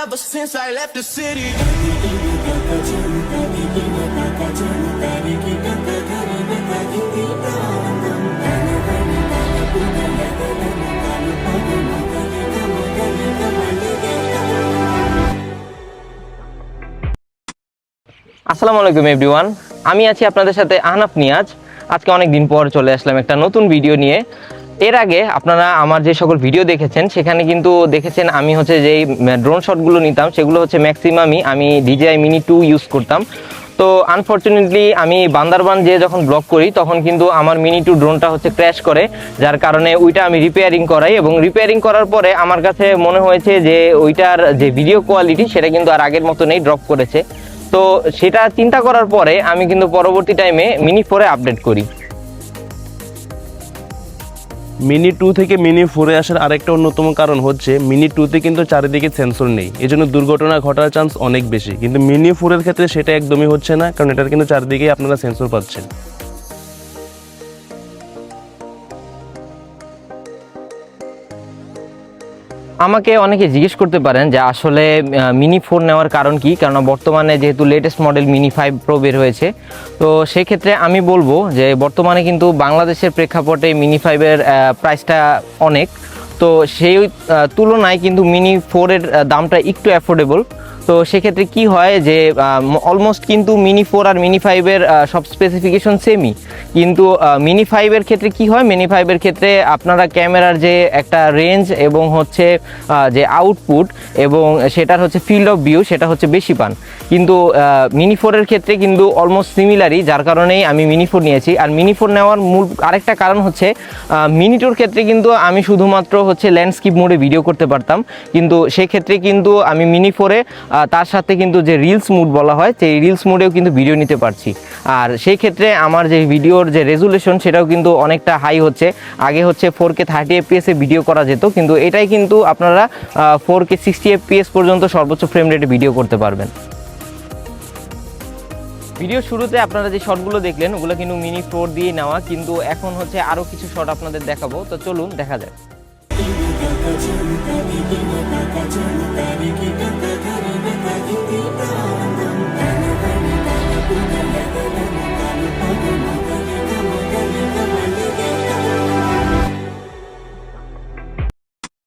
Ever since I left the city. আসসালামু আলাইকুম everyone, আমি আছি আপনাদের সাথে আহনাফ নিয়াজ। আজকে অনেক দিন পর চলে আসলাম একটা নতুন ভিডিও নিয়ে। এর আগে আপনারা আমার যে সকল ভিডিও দেখেছেন সেখানে কিন্তু দেখেছেন আমি হচ্ছে যেই ড্রোন শটগুলো নিতাম সেগুলো হচ্ছে ম্যাক্সিমামই আমি DJI Mini 2 ইউজ করতাম। তো আনফর্চুনেটলি আমি বান্দরবান যে যখন ব্লগ করি তখন কিন্তু আমার Mini 2 ড্রোনটা হচ্ছে ক্র্যাশ করে, যার কারণে ওইটা আমি রিপেয়ারিং করাই এবং রিপেয়ারিং করার পরে আমার কাছে মনে হয়েছে যে ওইটার যে ভিডিও কোয়ালিটি সেটা কিন্তু আর আগের মতো নেই, ড্রপ করেছে। তো সেটা চিন্তা করার পরে আমি কিন্তু পরবর্তী টাইমে Mini 4 এ আপডেট করি। মিনি 2 থেকে মিনি 4 এ আসার আরেকটা অন্যতম কারণ হচ্ছে মিনি 2 তে কিন্তু চারিদিকে সেন্সর নেই, এজন্য দুর্ঘটনা ঘটার চান্স অনেক বেশি। কিন্তু মিনি 4 এর ক্ষেত্রে সেটা একদমই হচ্ছে না, কারণ এটার কিন্তু চারিদিকেই আপনারা সেন্সর পাচ্ছেন। আমাকে অনেকে জিজ্ঞেস করতে পারেন যে আসলে Mini 4 নেওয়ার কারণ কি, কারণ বর্তমানে যেহেতু লেটেস্ট মডেল Mini 5 Pro বের হয়েছে। তো সেই ক্ষেত্রে আমি বলবো যে বর্তমানে কিন্তু বাংলাদেশের প্রেক্ষাপটে Mini 5 এর প্রাইসটা অনেক, তো সেই তুলনায় কিন্তু Mini 4 এর দামটা একটু অ্যাফোর্ডেবল। তো সেক্ষেত্রে কি হয় যে অলমোস্ট কিন্তু Mini 4 আর Mini 5 এর সব স্পেসিফিকেশন সেমই, কিন্তু Mini 5 এর ক্ষেত্রে কি হয়, Mini 5 এর ক্ষেত্রে আপনারা ক্যামেরার যে একটা রেঞ্জ এবং হচ্ছে যে আউটপুট এবং সেটার হচ্ছে ফিল্ড অফ ভিউ সেটা হচ্ছে বেশি পান, কিন্তু Mini 4 এর ক্ষেত্রে কিন্তু অলমোস্ট সিমিলারই, যার কারণেই আমি Mini 4 নিয়েছি। আর Mini 4 নেওয়ার মূল আরেকটা কারণ হচ্ছে Mini 2 এর ক্ষেত্রে কিন্তু আমি শুধুমাত্র হচ্ছে ল্যান্ডস্কেপ মোডে ভিডিও করতে পারতাম, কিন্তু সেই ক্ষেত্রে কিন্তু আমি Mini 4 এ তার সাথে কিন্তু যে রিলস মুড বলা হয় সেই রিলস মুডেও কিন্তু ভিডিও নিতে পারছি। আর সেই ক্ষেত্রে আমার যে ভিডিওর যে রেজুলেশন সেটাও কিন্তু অনেকটা হাই হচ্ছে। আগে হচ্ছে 4K 30 FPS এ ভিডিও করা যেত, কিন্তু এটাই কিন্তু আপনারা 4K 60 FPS পর্যন্ত সর্বোচ্চ ফ্রেম রেটে ভিডিও করতে পারবেন। ভিডিও শুরুতে আপনারা যে শটগুলো দেখলেন ওগুলো কিন্তু Mini 4 দিয়ে নেওয়া, কিন্তু এখন হচ্ছে আরও কিছু শট আপনাদের দেখাবো, তো চলুন দেখা যাক।